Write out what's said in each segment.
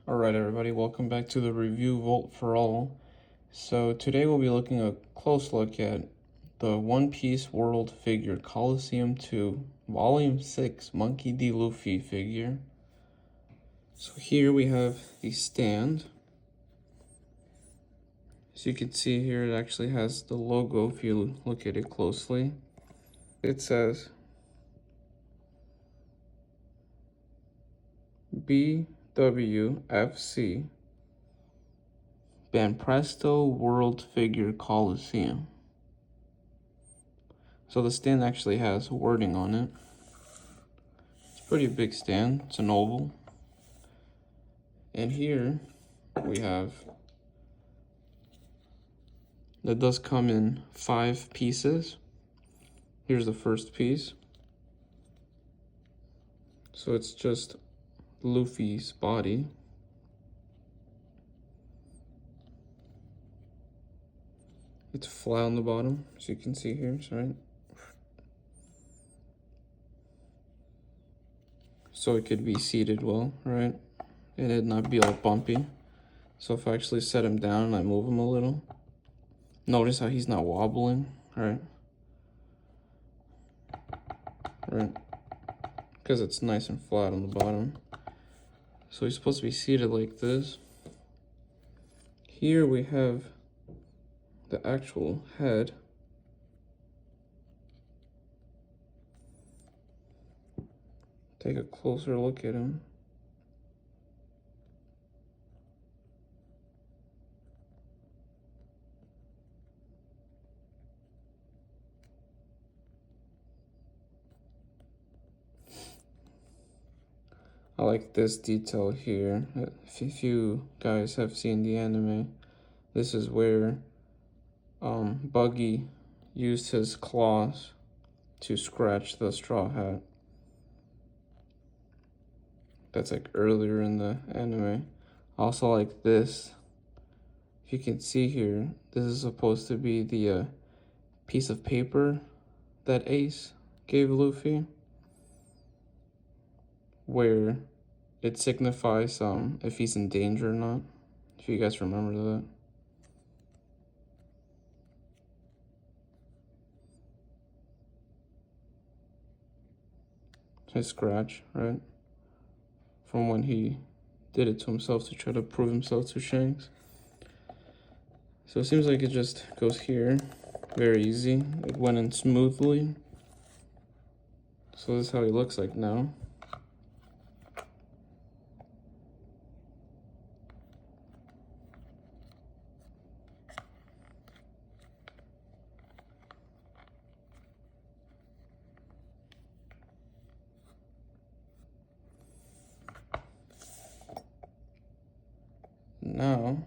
Alright everybody, welcome back to the review Volt for All. So today we'll be looking a close look at the One Piece World Figure Colosseum 2 Volume 6 Monkey D. Luffy figure. So here we have the stand. As you can see here, it actually has the logo if you look at it closely. It says BWFC Banpresto World Figure Colosseum. So the stand actually has wording on it. It's a pretty big stand. It's an oval. And here we have, that does come in 5 pieces. Here's the first piece. So it's just Luffy's body. It's flat on the bottom, as you can see here, right? So it could be seated well, right? And it'd not be all bumpy. So if I actually set him down and I move him a little, notice how he's not wobbling, right? Right? Because it's nice and flat on the bottom. So he's supposed to be seated like this. Here we have the actual head. Take a closer look at him. I like this detail here. If you guys have seen the anime, this is where Buggy used his claws to scratch the straw hat. That's like earlier in the anime. I also like this. If you can see here, this is supposed to be the piece of paper that Ace gave Luffy, where it signifies if he's in danger or not. If you guys remember that. His scratch, right? From when he did it to himself to try to prove himself to Shanks. So it seems like it just goes here. Very easy. It went in smoothly. So this is how he looks like now. Now,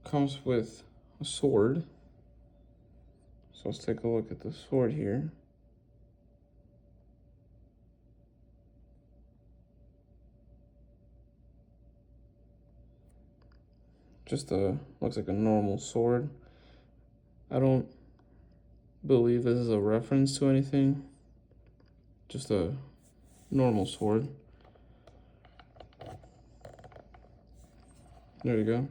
comes with a sword. So let's take a look at the sword here. Just looks like a normal sword. I don't believe this is a reference to anything. Just a normal sword. There you go.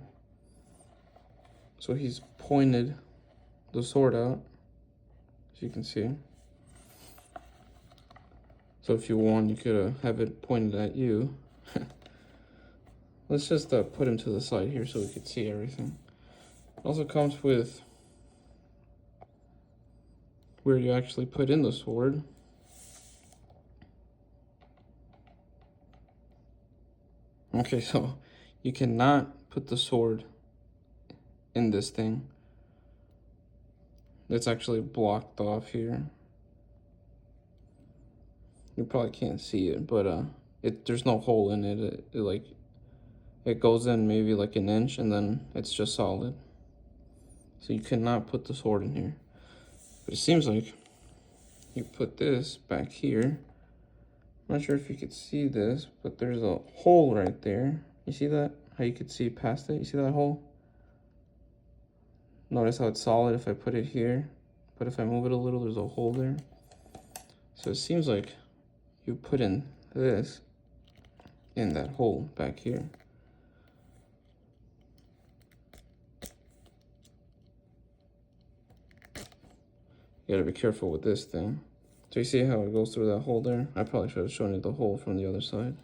So he's pointed the sword out, as you can see. So if you want, you could have it pointed at you. Let's just put him to the side here so we could see everything. It also comes with where you actually put in the sword. Okay, so you cannot put the sword in this thing. It's actually blocked off here. You probably can't see it, but there's no hole in it. It goes in maybe like an inch and then it's just solid. So you cannot put the sword in here. But it seems like you put this back here. I'm not sure if you could see this, but there's a hole right there. You see that? How you could see past it? You see that hole? Notice how it's solid if I put it here, but if I move it a little, there's a hole there. So it seems like you put in this in that hole back here. You gotta be careful with this thing. So you see how it goes through that hole there? I probably should have shown you the hole from the other side.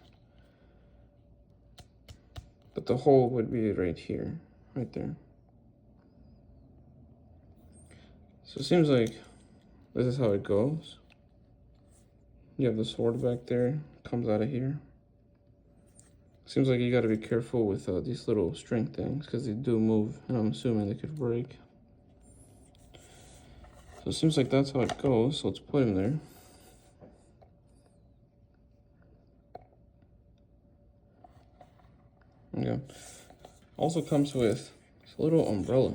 But the hole would be right here, right there. So it seems like this is how it goes. You have the sword back there, comes out of here. Seems like you gotta be careful with these little string things because they do move, and I'm assuming they could break. So it seems like that's how it goes, so let's put him there. Yeah. Also comes with this little umbrella.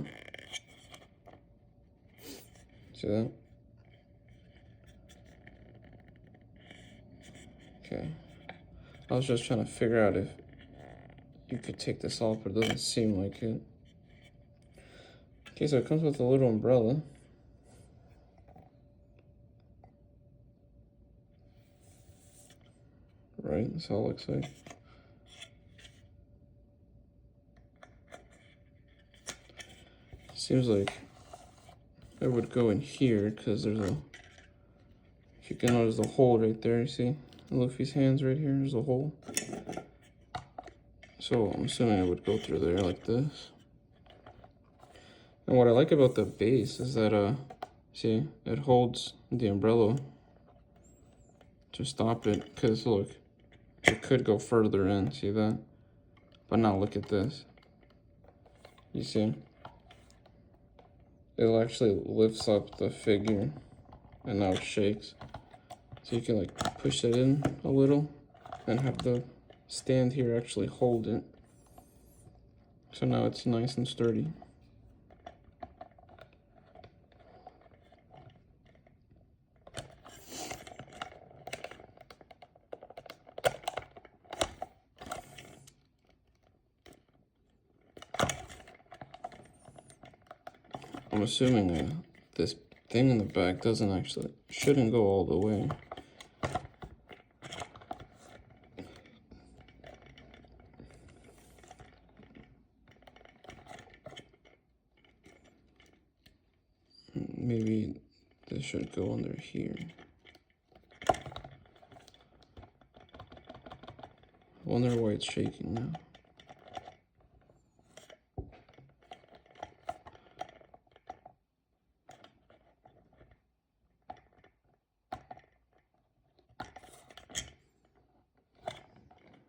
See that? Okay. I was just trying to figure out if you could take this off, but it doesn't seem like it. Okay, so it comes with a little umbrella. Right, that's how it looks like. Seems like it would go in here because there's a, if you can notice the hole right there, you see? Luffy's hands right here, there's a hole. So I'm assuming it would go through there like this. And what I like about the base is that, see, it holds the umbrella to stop it, because look, it could go further in, see that? But now look at this. You see? It actually lifts up the figure, and now it shakes. So you can like push it in a little, and have the stand here actually hold it. So now it's nice and sturdy. I'm assuming this thing in the back shouldn't go all the way. Maybe this should go under here. I wonder why it's shaking now.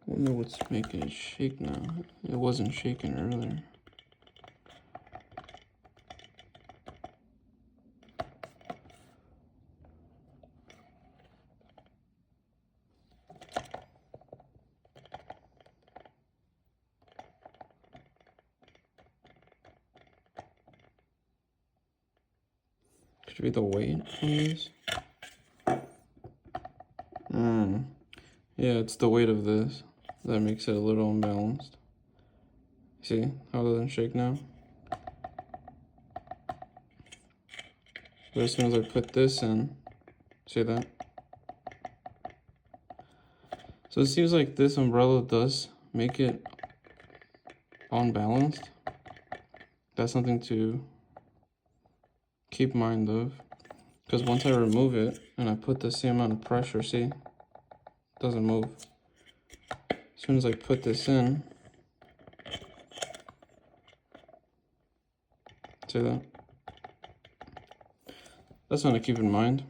I wonder what's making it shake now. It wasn't shaking earlier. Could it be the weight on this? Yeah, it's the weight of this that makes it a little unbalanced. See how it doesn't shake now? But as soon as I put this in, see that? So it seems like this umbrella does make it unbalanced. That's something to keep mind of. Because once I remove it and I put the same amount of pressure, see? It doesn't move. As soon as I put this in, see that? That's something to keep in mind.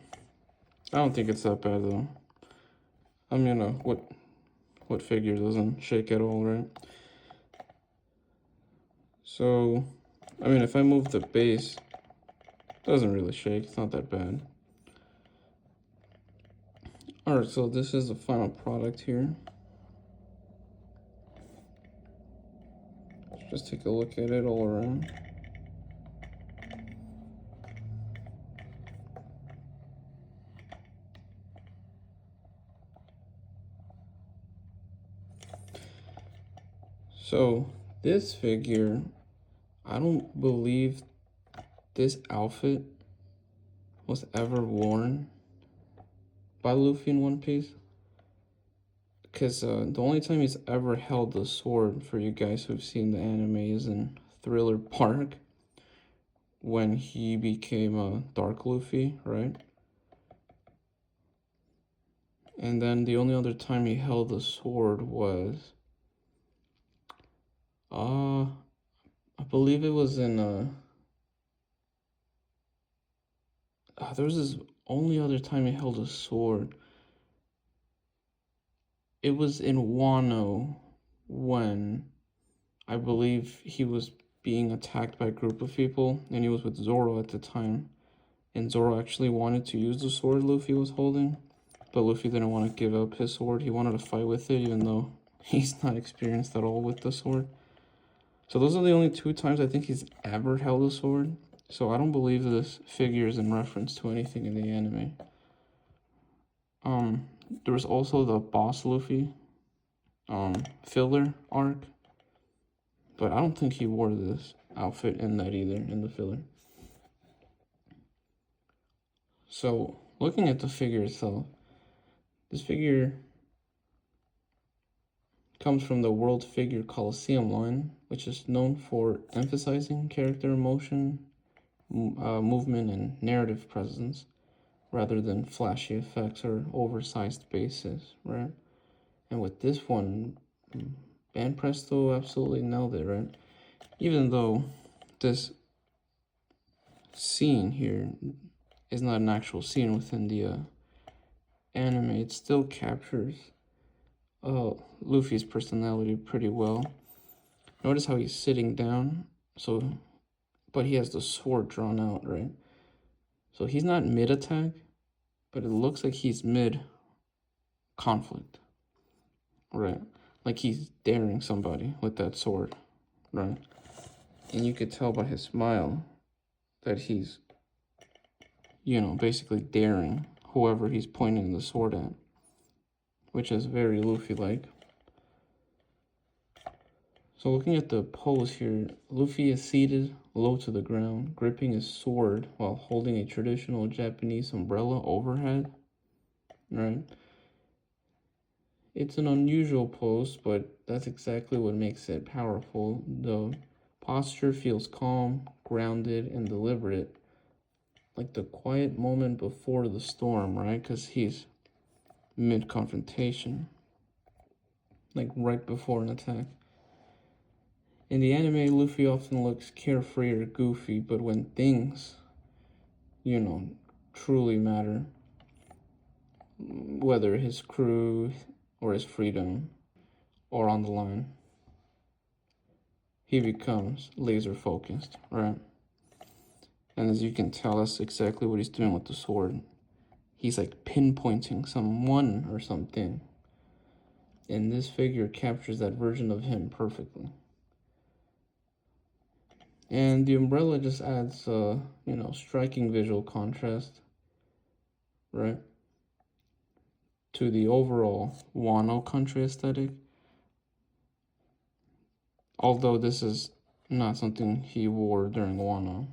I don't think it's that bad though. I mean, what figure doesn't shake at all, right? So, I mean, if I move the base, it doesn't really shake. It's not that bad. Alright, so this is the final product here. Let's just take a look at it all around. So, this figure, I don't believe this outfit was ever worn by Luffy in One Piece. because the only time he's ever held the sword, for you guys who've seen the anime, is in Thriller Bark, when he became a Dark Luffy, right? And then the only other time he held the sword was, I believe it was in, there was this only other time he held a sword. It was in Wano, when I believe he was being attacked by a group of people, and he was with Zoro at the time. And Zoro actually wanted to use the sword Luffy was holding, but Luffy didn't want to give up his sword. He wanted to fight with it, even though he's not experienced at all with the sword. So those are the only two times I think he's ever held a sword. So I don't believe this figure is in reference to anything in the anime. There was also the Boss Luffy filler arc, but I don't think he wore this outfit in that either, in the filler. So looking at the figure itself, this figure comes from the World Figure Colosseum line, which is known for emphasizing character emotion, movement, and narrative presence, rather than flashy effects or oversized bases, right? And with this one, Ban Presto absolutely nailed it, right? Even though this scene here is not an actual scene within the anime, it still captures Luffy's personality pretty well. Notice how he's sitting down, but he has the sword drawn out, right? So he's not mid-attack, but it looks like he's mid-conflict, right? Like he's daring somebody with that sword, right? And you could tell by his smile that he's, basically daring whoever he's pointing the sword at, which is very Luffy-like. So looking at the pose here, Luffy is seated low to the ground, gripping his sword while holding a traditional Japanese umbrella overhead, right? It's an unusual pose, but that's exactly what makes it powerful. The posture feels calm, grounded, and deliberate, like the quiet moment before the storm, right? Because he's mid-confrontation, like right before an attack. In the anime, Luffy often looks carefree or goofy, but when things, truly matter, whether his crew or his freedom or on the line, he becomes laser focused, right? And as you can tell, that's exactly what he's doing with the sword. He's like pinpointing someone or something. And this figure captures that version of him perfectly. And the umbrella just adds, striking visual contrast, right, to the overall Wano country aesthetic. Although this is not something he wore during Wano.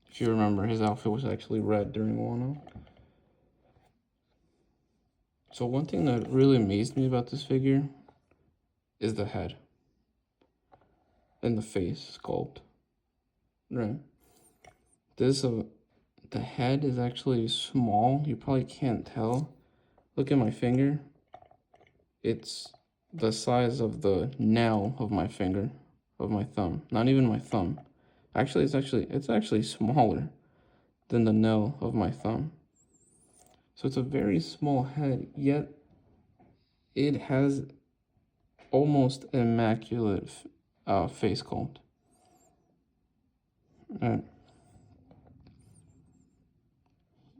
If you remember, his outfit was actually red during Wano. So one thing that really amazed me about this figure is the head and the face sculpt, right? The head is actually small. You probably can't tell. Look at my finger. It's the size of the nail of my finger, of my thumb. Not even my thumb. Actually, it's actually smaller than the nail of my thumb. So it's a very small head, yet it has almost immaculate face sculpt.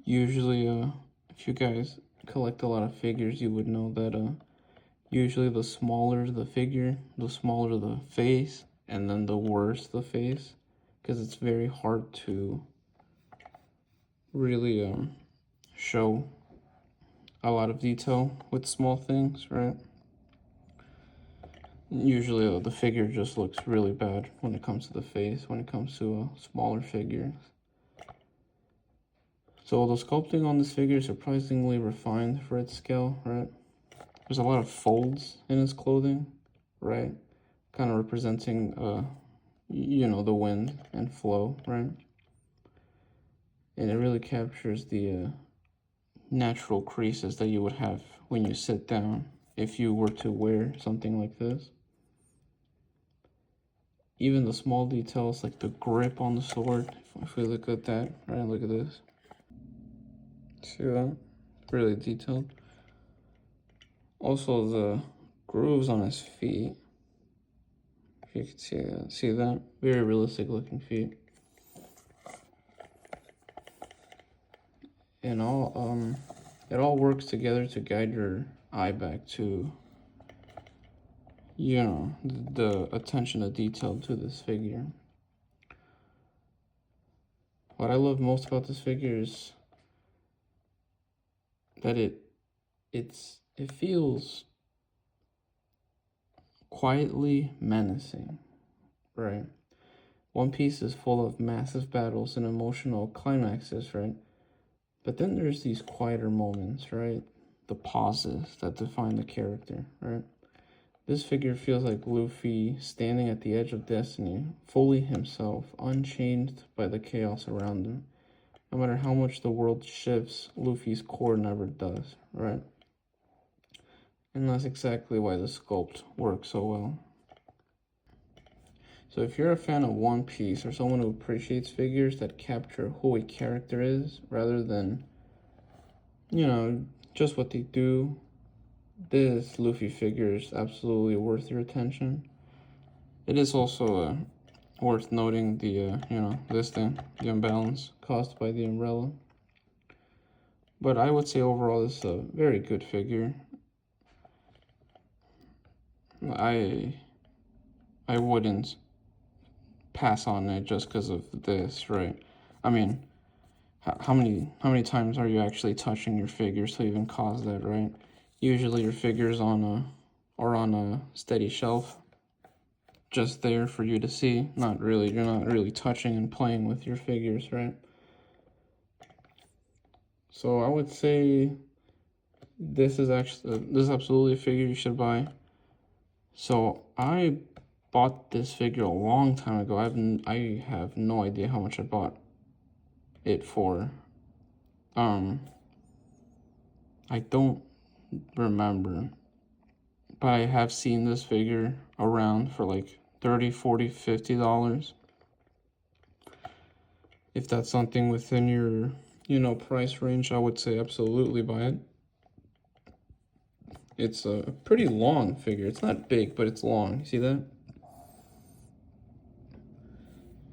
Usually, if you guys collect a lot of figures, you would know that usually the smaller the figure, the smaller the face, and then the worse the face, because it's very hard to really show a lot of detail with small things, right? Usually the figure just looks really bad when it comes to the face, when it comes to smaller figures. So the sculpting on this figure is surprisingly refined for its scale, right? there's a lot of folds in his clothing, right? Kind of representing, you know, the wind and flow, right? And it really captures the natural creases that you would have when you sit down if you were to wear something like this. Even the small details like the grip on the sword, if we look at that, right, look at this. See that? Really detailed. Also the grooves on his feet, if you can see that, very realistic looking feet. And all it all works together to guide your eye back to, you know, the attention to detail to this figure. What I love most about this figure is that it feels quietly menacing, right? One Piece is full of massive battles and emotional climaxes, right? But then there's these quieter moments, right? The pauses that define the character, right? This figure feels like Luffy standing at the edge of destiny, fully himself, unchanged by the chaos around him. No matter how much the world shifts, Luffy's core never does, right? And that's exactly why the sculpt works so well. So if you're a fan of One Piece or someone who appreciates figures that capture who a character is rather than, you know, just what they do, this Luffy figure is absolutely worth your attention. It is also worth noting the, you know, this thing, the imbalance caused by the umbrella. But I would say overall this is a very good figure. I wouldn't pass on it just because of this, right? I mean, how many times are you actually touching your figures to even cause that, right? Usually your figures are on a steady shelf, just there for you to see. You're not really touching and playing with your figures, right? So I would say this is absolutely a figure you should buy. So I bought this figure a long time ago. I have no idea how much I bought it for. I don't remember, but I have seen this figure around for like $30, $40, $50. If that's something within your, you know, price range, I would say absolutely buy it. It's a pretty long figure. It's not big, but it's long. You see that?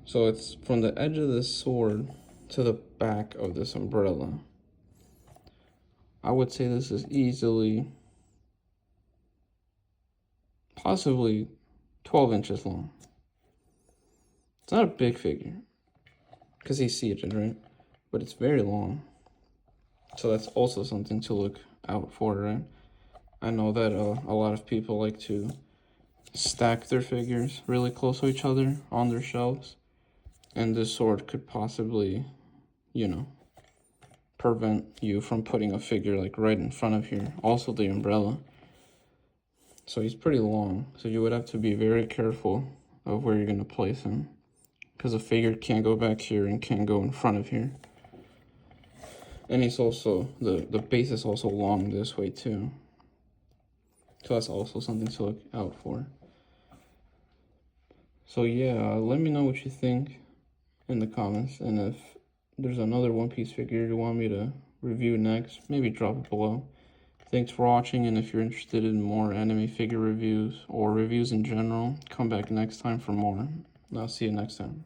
So it's from the edge of this sword to the back of this umbrella. I would say this is easily, possibly 12 inches long. It's not a big figure, because he's seated, right? But it's very long. So that's also something to look out for, right? I know that a lot of people like to stack their figures really close to each other on their shelves. And this sword could possibly, you know, prevent you from putting a figure like right in front of here. Also the umbrella. So he's pretty long. So you would have to be very careful of where you're going to place him. Because a figure can't go back here and can't go in front of here. And he's also, the base is also long this way too. So that's also something to look out for. So yeah, let me know what you think in the comments. And if there's another One Piece figure you want me to review next, maybe drop it below. Thanks for watching, and if you're interested in more anime figure reviews or reviews in general, come back next time for more. I'll see you next time.